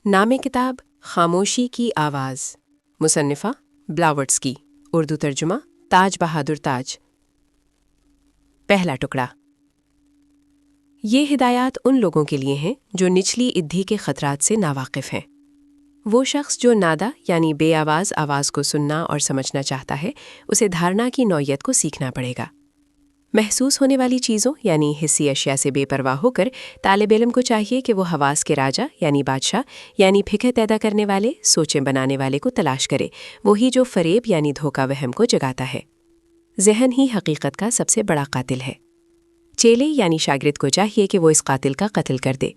نام کتاب خاموشی کی آواز، مصنفہ بلاوٹسکی، اردو ترجمہ تاج بہادر تاج۔ پہلا ٹکڑا۔ یہ ہدایات ان لوگوں کے لیے ہیں جو نچلی ادھی کے خطرات سے ناواقف ہیں۔ وہ شخص جو نادا یعنی بے آواز کو سننا اور سمجھنا چاہتا ہے، اسے دھارنا کی نوعیت کو سیکھنا پڑے گا۔ محسوس ہونے والی چیزوں یعنی حسی اشیاء سے بے پرواہ ہو کر طالب علم کو چاہیے کہ وہ حواس کے راجا یعنی بادشاہ یعنی فکر پیدا کرنے والے، سوچیں بنانے والے کو تلاش کرے، وہی جو فریب یعنی دھوکہ وہم کو جگاتا ہے۔ ذہن ہی حقیقت کا سب سے بڑا قاتل ہے۔ چیلے یعنی شاگرد کو چاہیے کہ وہ اس قاتل کا قتل کر دے۔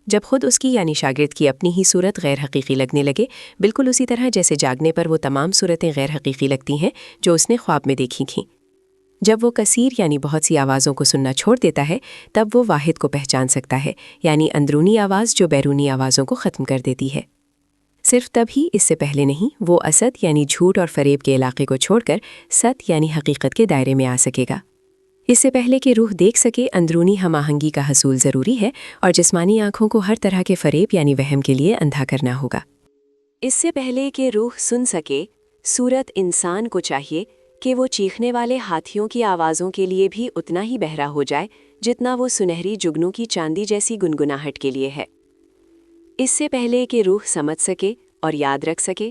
جب خود اس کی یعنی شاگرد کی اپنی ہی صورت غیر حقیقی لگنے لگے، بالکل اسی طرح جیسے جاگنے پر وہ تمام صورتیں غیر حقیقی لگتی ہیں جو اس نے خواب میں دیکھی تھیں۔ جب وہ کثیر یعنی بہت سی آوازوں کو سننا چھوڑ دیتا ہے، تب وہ واحد کو پہچان سکتا ہے، یعنی اندرونی آواز جو بیرونی آوازوں کو ختم کر دیتی ہے۔ صرف تب ہی، اس سے پہلے نہیں، وہ اسد یعنی جھوٹ اور فریب کے علاقے کو چھوڑ کر ست یعنی حقیقت کے دائرے میں آ سکے گا۔ اس سے پہلے کہ روح دیکھ سکے، اندرونی ہم آہنگی کا حصول ضروری ہے اور جسمانی آنکھوں کو ہر طرح کے فریب یعنی وہم کے لیے اندھا کرنا ہوگا۔ اس سے پہلے کہ روح سن سکے، صورت انسان کو چاہیے کہ وہ چیخنے والے ہاتھیوں کی آوازوں کے لیے بھی اتنا ہی بہرا ہو جائے جتنا وہ سنہری جگنوں کی چاندی جیسی گنگناہٹ کے لیے ہے۔ اس سے پہلے کہ روح سمجھ سکے اور یاد رکھ سکے،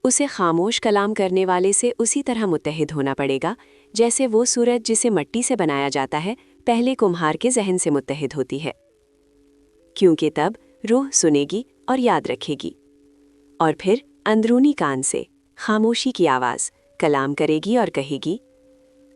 اسے خاموش کلام کرنے والے سے اسی طرح متحد ہونا پڑے گا جیسے وہ سورج جسے مٹی سے بنایا جاتا ہے پہلے کمہار کے ذہن سے متحد ہوتی ہے، کیونکہ تب روح سنے گی اور یاد رکھے گی، اور پھر اندرونی کان سے خاموشی کی آواز کلام کرے گی اور کہے گی۔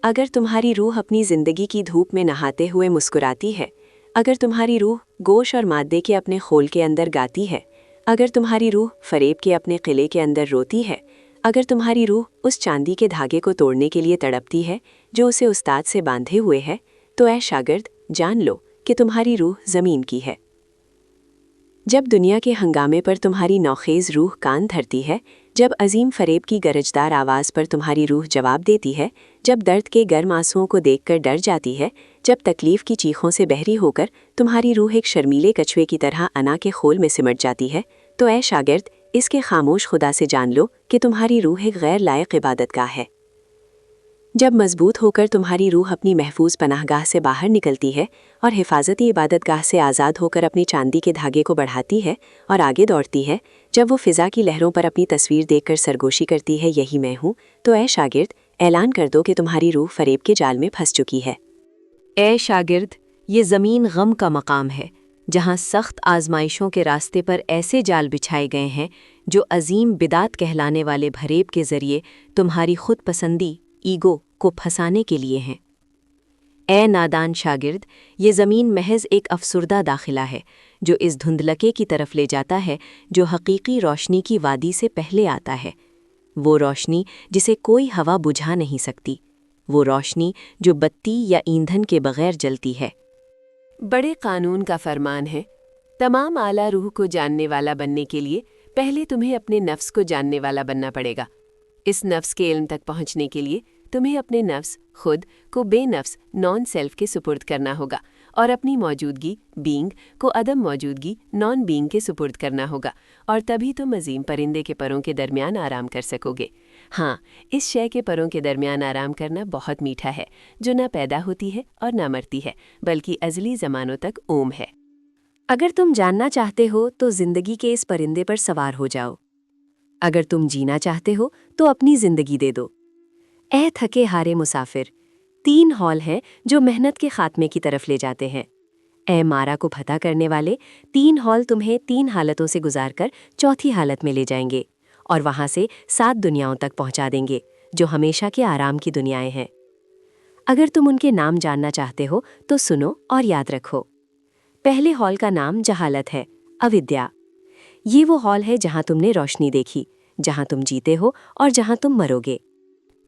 اگر تمہاری روح اپنی زندگی کی دھوپ میں نہاتے ہوئے مسکراتی ہے، اگر تمہاری روح گوش اور مادے کے اپنے خول کے اندر گاتی ہے، اگر تمہاری روح فریب کے اپنے قلعے کے اندر روتی ہے، اگر تمہاری روح اس چاندی کے دھاگے کو توڑنے کے لیے تڑپتی ہے جو اسے استاد سے باندھے ہوئے ہے، تو اے شاگرد، جان لو کہ تمہاری روح زمین کی ہے۔ جب دنیا کے ہنگامے پر تمہاری نوخیز روح کان دھرتی ہے، جب عظیم فریب کی گرجدار آواز پر تمہاری روح جواب دیتی ہے، جب درد کے گرم آنسوؤں کو دیکھ کر ڈر جاتی ہے، جب تکلیف کی چیخوں سے بحری ہو کر تمہاری روح ایک شرمیلے کچھوے کی طرح انا کے خول میں سمٹ جاتی ہے، تو اے شاگرد، اس کے خاموش خدا سے جان لو کہ تمہاری روح ایک غیر لائق عبادت گاہ ہے۔ جب مضبوط ہو کر تمہاری روح اپنی محفوظ پناہ گاہ سے باہر نکلتی ہے اور حفاظتی عبادت گاہ سے آزاد ہو کر اپنی چاندی کے دھاگے کو بڑھاتی ہے اور آگے دوڑتی ہے، جب وہ فضا کی لہروں پر اپنی تصویر دیکھ کر سرگوشی کرتی ہے، یہی میں ہوں، تو اے شاگرد، اعلان کر دو کہ تمہاری روح فریب کے جال میں پھنس چکی ہے۔ اے شاگرد، یہ زمین غم کا مقام ہے، جہاں سخت آزمائشوں کے راستے پر ایسے جال بچھائے گئے ہیں جو عظیم بدعت کہلانے والے بھریب کے ذریعے تمہاری خود پسندی ایگو کو پھنسانے کے لیے ہیں۔ اے نادان شاگرد، یہ زمین محض ایک افسردہ داخلہ ہے جو اس دھندلکے کی طرف لے جاتا ہے جو حقیقی روشنی کی وادی سے پہلے آتا ہے، وہ روشنی جسے کوئی ہوا بجھا نہیں سکتی، وہ روشنی جو بتی یا ایندھن کے بغیر جلتی ہے۔ بڑے قانون کا فرمان ہے، تمام اعلیٰ روح کو جاننے والا بننے کے لیے پہلے تمہیں اپنے نفس کو جاننے والا بننا پڑے گا۔ اس نفس کے علم تک پہنچنے کے لیے تمہیں اپنے نفس خود کو بے نفس نان سیلف کے سپرد کرنا ہوگا اور اپنی موجودگی بینگ کو عدم موجودگی نان بینگ کے سپرد کرنا ہوگا، اور تبھی تم عظیم پرندے کے پروں کے درمیان آرام کر سکو گے۔ ہاں، اس شے کے پروں کے درمیان آرام کرنا بہت میٹھا ہے، جو نہ پیدا ہوتی ہے اور نہ مرتی ہے، بلکہ ازلی زمانوں تک اوم ہے۔ اگر تم جاننا چاہتے ہو تو زندگی کے اس پرندے پر سوار ہو جاؤ۔ اگر تم جینا چاہتے ہو تو اپنی زندگی دے دو۔ اے تھکے ہارے مسافر، 3 ہال ہیں جو محنت کے خاتمے کی طرف لے جاتے ہیں۔ اے مارا کو پھتا کرنے والے، 3 ہال تمہیں 3 حالتوں سے گزار کر چوتھی حالت میں لے جائیں گے اور وہاں سے 7 دنیاؤں تک پہنچا دیں گے جو ہمیشہ کے آرام کی دنیائیں ہیں۔ اگر تم ان کے نام جاننا چاہتے ہو تو سنو اور یاد رکھو۔ پہلے ہال کا نام جہالت ہے، اودیا۔ یہ وہ ہال ہے جہاں تم نے روشنی دیکھی، جہاں تم جیتے ہو اور جہاں تم مرو گے۔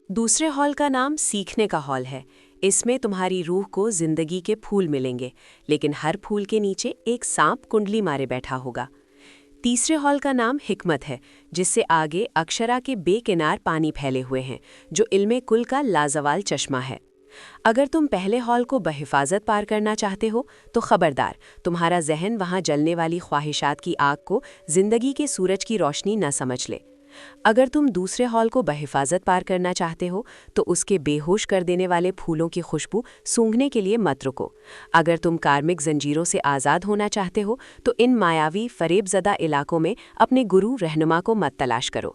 دوسرے ہال کا نام سیکھنے کا ہال ہے۔ اس میں تمہاری روح کو زندگی کے پھول ملیں گے، لیکن ہر پھول کے نیچے ایک سانپ کنڈلی مارے بیٹھا ہوگا۔ تیسرے ہال کا نام حکمت ہے، جس سے آگے اکشرا کے بے کنار پانی پھیلے ہوئے ہیں، جو علم کل کا لازوال چشمہ ہے۔ اگر تم پہلے ہال کو بحفاظت پار کرنا چاہتے ہو تو خبردار، تمہارا ذہن وہاں جلنے والی خواہشات کی آگ کو زندگی کے سورج کی روشنی نہ سمجھ لے۔ اگر تم دوسرے ہال کو بحفاظت پار کرنا چاہتے ہو تو اس کے بے ہوش کر دینے والے پھولوں کی خوشبو سونگھنے کے لیے مت رکو۔ اگر تم کارمک زنجیروں سے آزاد ہونا چاہتے ہو تو ان مایاوی فریب زدہ علاقوں میں اپنے گرو رہنما کو مت تلاش کرو۔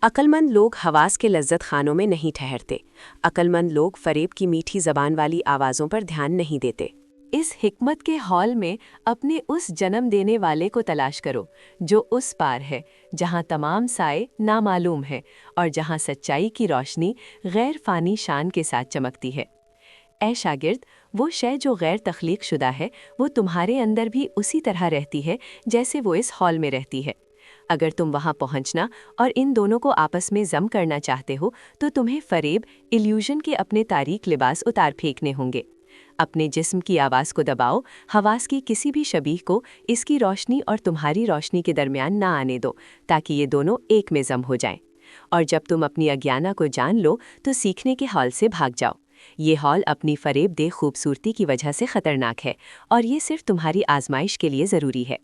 عقل مند لوگ حواس کے لذت خانوں میں نہیں ٹھہرتے۔ عقل مند لوگ فریب کی میٹھی زبان والی آوازوں پر دھیان نہیں دیتے۔ اس حکمت کے ہال میں اپنے اس جنم دینے والے کو تلاش کرو جو اس پار ہے، جہاں تمام سائے نامعلوم ہے اور جہاں سچائی کی روشنی غیر فانی شان کے ساتھ چمکتی ہے۔ اے شاگرد، وہ شے جو غیر تخلیق شدہ ہے وہ تمہارے اندر بھی اسی طرح رہتی ہے جیسے وہ اس ہال میں رہتی ہے۔ اگر تم وہاں پہنچنا اور ان دونوں کو آپس میں ضم کرنا چاہتے ہو تو تمہیں فریب، ایلیوژن کے اپنے تاریک لباس اتار پھینکنے ہوں گے۔ اپنے جسم کی آواز کو دباؤ، حواس کی کسی بھی شبیہ کو اس کی روشنی اور تمہاری روشنی کے درمیان نہ آنے دو تاکہ یہ دونوں ایک میں ضم ہو جائیں۔ اور جب تم اپنی اگیانا کو جان لو تو سیکھنے کے ہال سے بھاگ جاؤ۔ یہ ہال اپنی فریب دہ خوبصورتی کی وجہ سے خطرناک ہے اور یہ صرف تمہاری آزمائش کے لیے ضروری ہے۔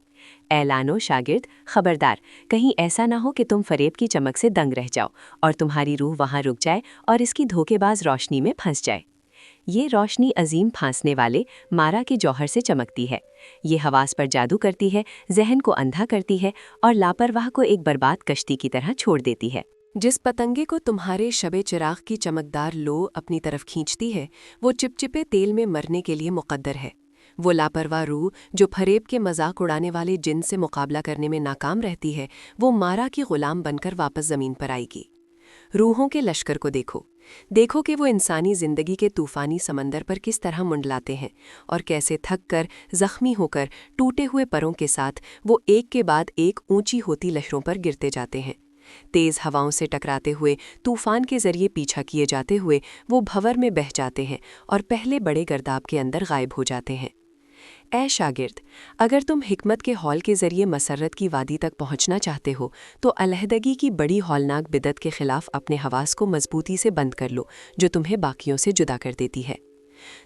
اعلانو شاگرد، خبردار، کہیں ایسا نہ ہو کہ تم فریب کی چمک سے دنگ رہ جاؤ اور تمہاری روح وہاں رک جائے اور اس کی دھوکے باز روشنی میں پھنس جائے۔ یہ روشنی عظیم پھانسنے والے مارا کے جوہر سے چمکتی ہے۔ یہ حواس پر جادو کرتی ہے، ذہن کو اندھا کرتی ہے اور لاپرواہ کو ایک برباد کشتی کی طرح چھوڑ دیتی ہے۔ جس پتنگے کو تمہارے شب چراغ کی چمکدار لو اپنی طرف کھینچتی ہے وہ چپچپے تیل میں مرنے کے لیے مقدر ہے۔ وہ لاپرواہ روح جو فریب کے مذاق اڑانے والے جن سے مقابلہ کرنے میں ناکام رہتی ہے وہ مارا کی غلام بن کر واپس زمین پر آئے گی۔ روحوں کے لشکر کو دیکھو کہ وہ انسانی زندگی کے طوفانی سمندر پر کس طرح منڈلاتے ہیں اور کیسے تھک کر، زخمی ہو کر، ٹوٹے ہوئے پروں کے ساتھ وہ ایک کے بعد ایک اونچی ہوتی لہروں پر گرتے جاتے ہیں۔ تیز ہواؤں سے ٹکراتے ہوئے، طوفان کے ذریعے پیچھا کیے جاتے ہوئے وہ بھور میں بہہ جاتے ہیں اور پہلے بڑے گرداب کے اندر غائب ہو جاتے ہیں۔ اے شاگرد، اگر تم حکمت کے ہال کے ذریعے مسرت کی وادی تک پہنچنا چاہتے ہو تو علیحدگی کی بڑی ہولناک بدعت کے خلاف اپنے حواس کو مضبوطی سے بند کر لو جو تمہیں باقیوں سے جدا کر دیتی ہے۔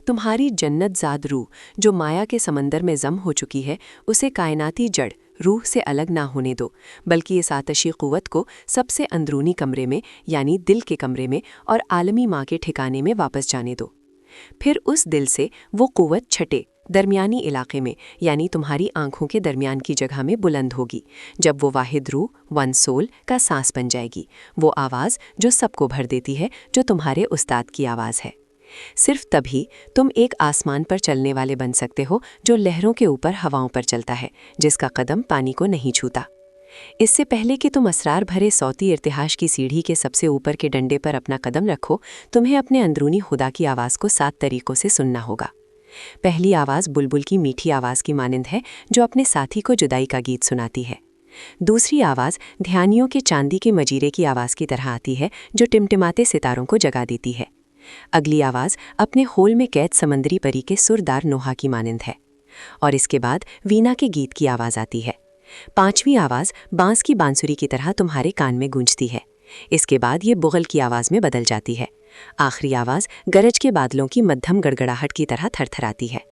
تمہاری جنت زاد روح جو مایا کے سمندر میں ضم ہو چکی ہے اسے کائناتی جڑ روح سے الگ نہ ہونے دو، بلکہ اس آتشی قوت کو سب سے اندرونی کمرے میں یعنی دل کے کمرے میں اور عالمی ماں کے ٹھکانے میں واپس جانے دو۔ پھر اس دل سے وہ قوت چھٹے درمیانی علاقے میں یعنی تمہاری آنکھوں کے درمیان کی جگہ میں بلند ہوگی، جب وہ واحد روح ون سول کا سانس بن جائے گی، وہ آواز جو سب کو بھر دیتی ہے، جو تمہارے استاد کی آواز ہے۔ صرف تبھی تم ایک آسمان پر چلنے والے بن سکتے ہو جو لہروں کے اوپر ہواؤں پر چلتا ہے، جس کا قدم پانی کو نہیں چھوتا۔ اس سے پہلے کہ تم اسرار بھرے صوتی ارتعاش کی سیڑھی کے سب سے اوپر کے ڈنڈے پر اپنا قدم رکھو، تمہیں اپنے اندرونی خدا کی آواز کو 7 طریقوں سے سننا ہوگا۔ پہلی آواز بلبل کی میٹھی آواز کی مانند ہے جو اپنے ساتھی کو جدائی کا گیت سناتی ہے۔ دوسری آواز دھیانیوں کے چاندی کے مجیرے کی آواز کی طرح آتی ہے جو ٹمٹماتے ستاروں کو جگا دیتی ہے۔ اگلی آواز اپنے خول میں قید سمندری پری کے سردار نوحہ کی مانند ہے، اور اس کے بعد وینا کے گیت کی آواز آتی ہے۔ پانچویں آواز بانس کی بانسری کی طرح تمہارے کان میں گونجتی ہے، اس کے بعد یہ بغل کی آواز میں بدل جاتی ہے۔ آخری آواز گرج کے بادلوں کی مدھم گڑگڑاہٹ کی طرح تھرتھراتی ہے۔